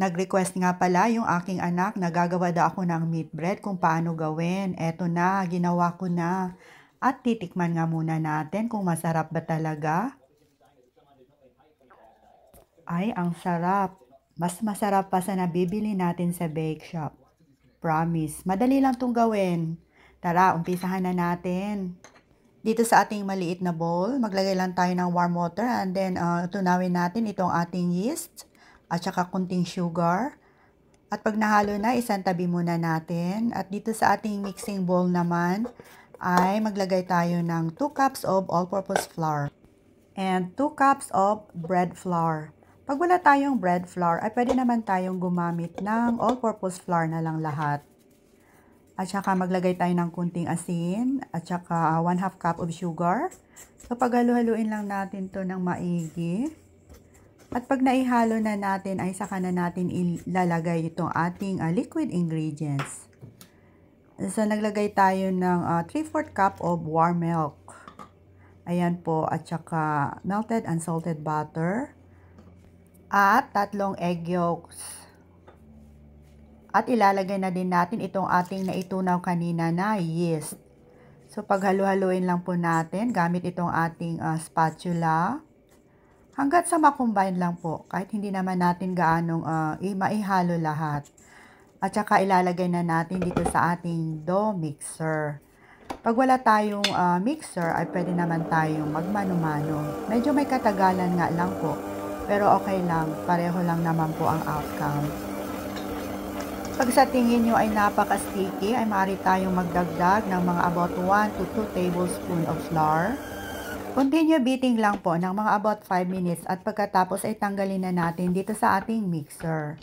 Nag-request nga pala yung aking anak na gagawa daw ako ng meat bread kung paano gawin. Eto na, ginawa ko na. At titikman nga muna natin kung masarap ba talaga. Ay, ang sarap. Mas masarap pa sa nabibili natin sa bake shop. Promise. Madali lang tong gawin. Tara, umpisahan na natin. Dito sa ating maliit na bowl, maglagay lang tayo ng warm water and then tunawin natin itong ating yeast at saka kunting sugar. At pag nahalo na, isantabi muna natin. At dito sa ating mixing bowl naman, ay maglagay tayo ng 2 cups of all-purpose flour and 2 cups of bread flour. Pag wala tayong bread flour, ay pwede naman tayong gumamit ng all-purpose flour na lang lahat. At saka maglagay tayo ng kunting asin at saka 1/2 cup of sugar. So paghalu-haluin lang natin to ng maigi. At pag naihalo na natin ay saka na natin ilalagay itong ating liquid ingredients. So naglagay tayo ng 3/4 cup of warm milk. Ayan po, at saka melted unsalted butter. At 3 egg yolks. At ilalagay na din natin itong ating naitunaw kanina na yeast. So paghalu-haluin lang po natin gamit itong ating spatula. Hanggat sa makombine lang po, kahit hindi naman natin gaanong maihalo lahat. At saka ilalagay na natin dito sa ating dough mixer. Pag wala tayong mixer, ay pwede naman tayong magmano-mano. Medyo may katagalan nga lang po, pero okay lang, pareho lang naman po ang outcome. Pag sa tingin nyo ay napaka-sticky, ay maaari tayong magdagdag ng mga about 1 to 2 tablespoon of flour. Continue beating lang po ng mga about 5 minutes at pagkatapos ay tanggalin na natin dito sa ating mixer.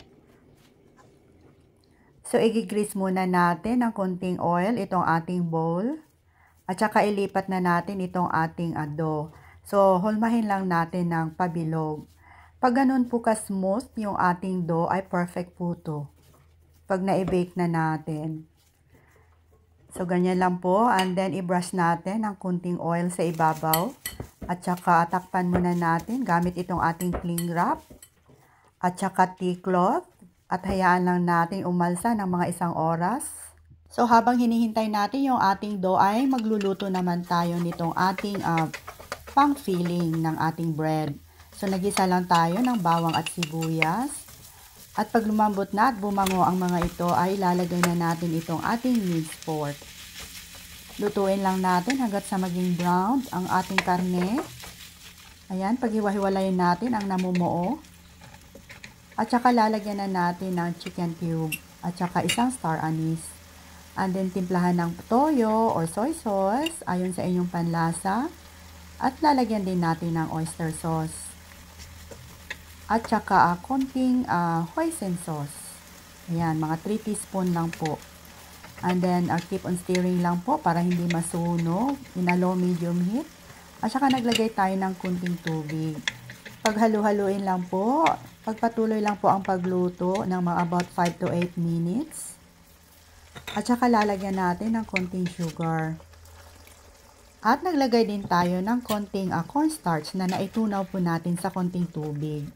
So, i-grease muna natin ng konting oil itong ating bowl. At saka ilipat na natin itong ating dough. So, hulmahin lang natin ng pabilog. Pag ganun po ka-smooth yung ating dough ay perfect po to. Pag na-bake na natin. So, ganyan lang po. And then, i-brush natin ng kunting oil sa ibabaw. At saka, takpan muna natin gamit itong ating cling wrap. At saka, tea cloth. At hayaan lang natin umalsa ng mga 1 oras. So, habang hinihintay natin yung ating dough ay magluluto naman tayo nitong ating pang-filling ng ating bread. So, nagisa lang tayo ng bawang at sibuyas. At pag lumambot na at bumango ang mga ito, ay ilalagay na natin itong ating minced pork. Lutuin lang natin hanggat sa maging brown ang ating karne. Ayan, paghiwa-hiwalayin natin ang namumuo. At saka lalagyan na natin ng chicken cube at saka 1 star anise. And then timplahan ng toyo or soy sauce ayon sa inyong panlasa. At lalagyan din natin ng oyster sauce. At saka konting hoisin sauce. Ayan, mga 3 teaspoon lang po. And then keep on stirring lang po para hindi masunog. In a low medium heat. At saka naglagay tayo ng kunting tubig. Paghalu-haluin lang po. Pagpatuloy lang po ang pagluto ng mga about 5 to 8 minutes. At saka lalagyan natin ng konting sugar. At naglagay din tayo ng konting cornstarch na naitunaw po natin sa konting tubig.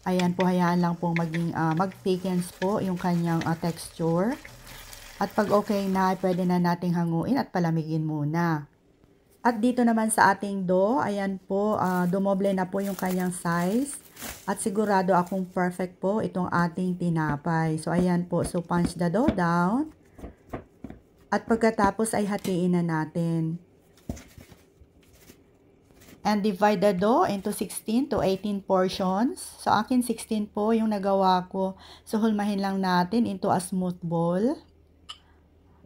Ayan po, hayaan lang po maging mag-thickens po yung kanyang texture. At pag okay na, pwede na nating hanguin at palamigin muna. At dito naman sa ating dough, ayan po, dumoble na po yung kanyang size. At sigurado akong perfect po itong ating tinapay. So, ayan po, so punch the dough down. At pagkatapos ay hatiin na natin. And divide the dough into 16 to 18 portions. So, akin 16 po yung nagawa ko. So, hulmahin lang natin into a smooth ball.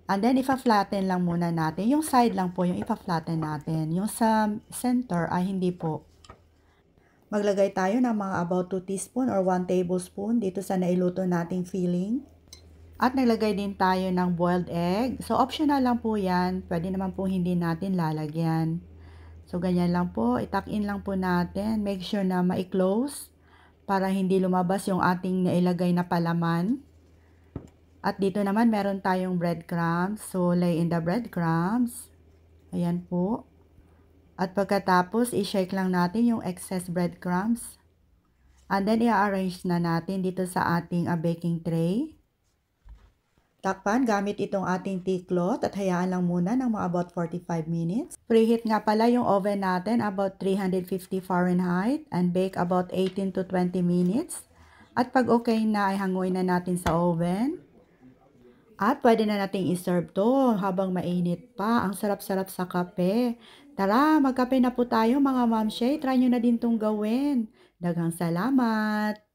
And then, ipa-flatten lang muna natin. Yung side lang po yung ipa-flatten natin. Yung sa center ay hindi po. Maglagay tayo ng mga about 2 teaspoon or 1 tablespoon dito sa nailuto nating filling. At naglagay din tayo ng boiled egg. So, optional lang po yan. Pwede naman po hindi natin lalagyan. So, ganyan lang po. Itak-in lang po natin. Make sure na ma-close para hindi lumabas yung ating nailagay na palaman. At dito naman meron tayong breadcrumbs. So, lay in the breadcrumbs. Ayan po. At pagkatapos, i-shake lang natin yung excess breadcrumbs. And then, i-arrange na natin dito sa ating baking tray. Takpan gamit itong ating tea cloth at hayaan lang muna ng mga about 45 minutes. Preheat nga pala yung oven natin about 350 Fahrenheit and bake about 18 to 20 minutes. At pag okay na ay hanguin na natin sa oven. At pwede na nating iserve to habang mainit pa. Ang sarap-sarap sa kape. Tara, magkape na po tayo mga mamshay. Try nyo na din tong gawin. Daghang salamat!